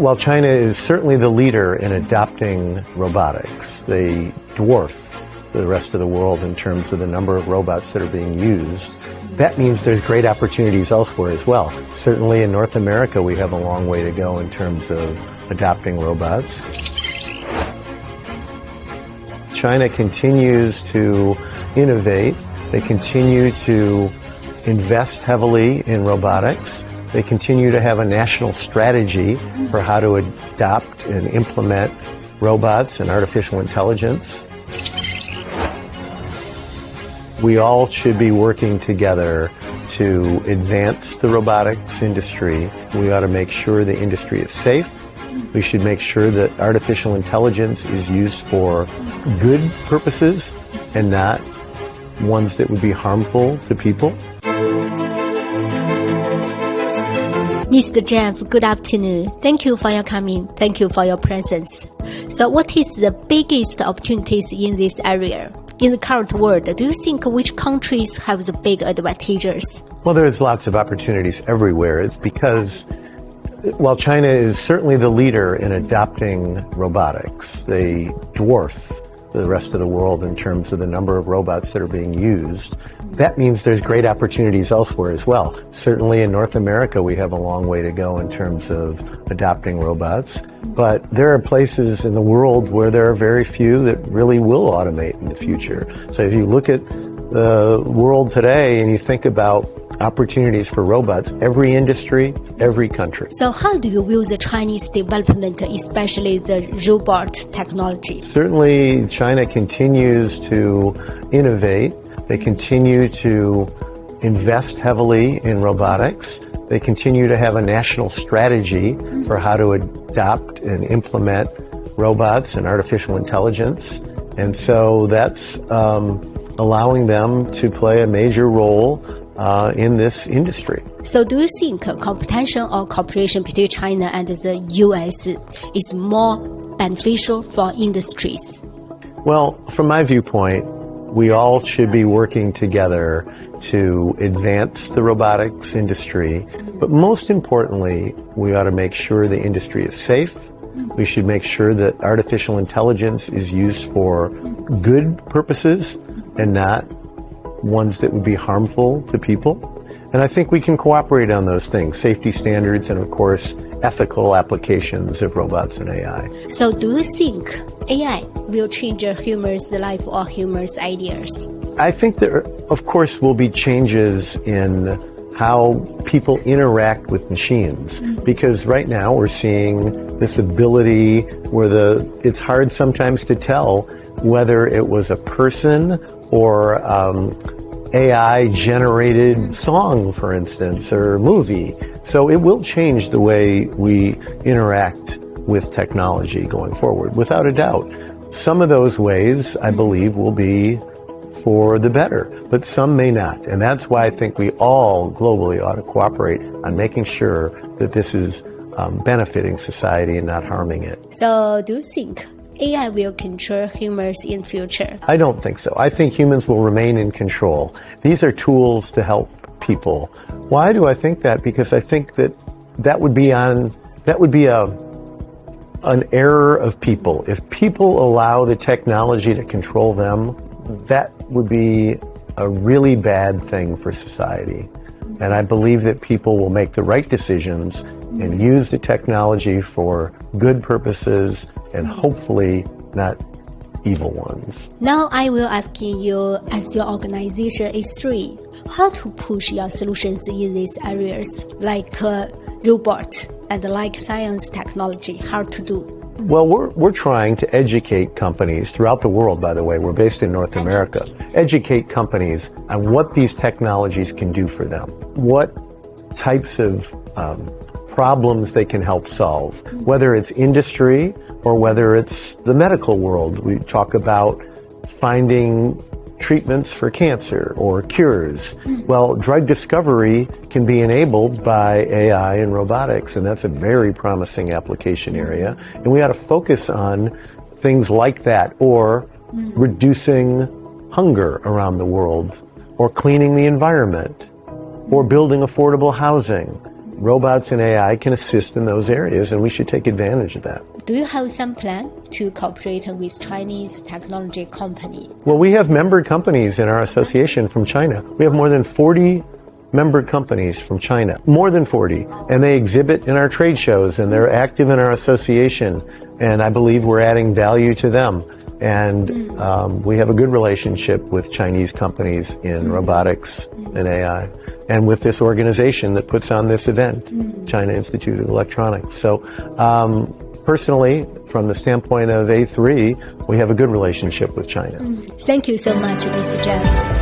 While China is certainly the leader in adopting robotics, they dwarf the rest of the world in terms of the number of robots that are being used. That means there's great opportunities elsewhere as well. Certainly in North America, we have a long way to go in terms of adopting robots. China continues to innovate. They continue to invest heavily in robotics. They continue to have a national strategy for how to adopt and implement robots and artificial intelligence. We all should be working together to advance the robotics industry. We ought to make sure the industry is safe. We should make sure that artificial intelligence is used for good purposes and not ones that would be harmful to people. Mr. Jeff, good afternoon. Thank you for your coming. Thank you for your presence. So what is the biggest opportunities in this area? In the current world, do you think which countries have the big advantages? Well, there's lots of opportunities everywhere. It's because while China is certainly the leader in adopting robotics, they dwarf the rest of the world in terms of the number of robots that are being used. That means there's great opportunities elsewhere as well. Certainly in North America, we have a long way to go in terms of adopting robots. But there are places in the world where there are very few that really will automate in the future. So if you look at the world today and you think about opportunities for robots, every industry, every country. So how do you view the Chinese development, especially the robot technology? Certainly, China continues to innovate. They continue to invest heavily in robotics. They continue to have a national strategy for how to adopt and implement robots and artificial intelligence. And so that's allowing them to play a major role in this industry. So do you think competition or cooperation between China and the US is more beneficial for industries? Well, from my viewpoint, we all should be working together to advance the robotics industry. But most importantly, we ought to make sure the industry is safe. We should make sure that artificial intelligence is used for good purposes and not ones that would be harmful to people. And I think we can cooperate on those things, safety standards and, of course, ethical applications of robots and AI. So do you think AI will change humans' life or humans' ideas? I think there, of course, will be changes in how people interact with machines. Because right now we're seeing this ability where it's hard sometimes to tell whether it was a person or AI-generated song, for instance, or movie. So it will change the way we interact with technology going forward, without a doubt. Some of those ways, I believe, will be for the better, but some may not. And that's why I think we all globally ought to cooperate on making sure that this is benefiting society and not harming it. So do you think AI will control humans in the future? I don't think so. I think humans will remain in control. These are tools to help people. Why do I think that? Because I think that would be an error of people. If people allow the technology to control them, that would be a really bad thing for society. And I believe that people will make the right decisions and use the technology for good purposes and hopefully not evil ones. Now I will ask you, as your organization is three, how to push your solutions in these areas like robots and like science technology, how to do? Well, we're trying to educate companies throughout the world, by the way. We're based in North America. Educate companies on what these technologies can do for them, what types of problems they can help solve, whether it's industry or whether it's the medical world. We talk about finding treatments for cancer or cures. Well, drug discovery can be enabled by AI and robotics, and that's a very promising application area. And we ought to focus on things like that, or reducing hunger around the world, or cleaning the environment, or building affordable housing. robots and AI can assist in those areas, and we should take advantage of that. Do you have some plan to cooperate with Chinese technology company? Well, we have member companies in our association from China. We have more than 40 member companies from China, more than 40, and they exhibit in our trade shows, and they're active in our association, and I believe we're adding value to them. And we have a good relationship with Chinese companies in robotics and AI, and with this organization that puts on this event, China Institute of Electronics. So personally, from the standpoint of A3, we have a good relationship with China. Thank you so much, Mr. Jeff.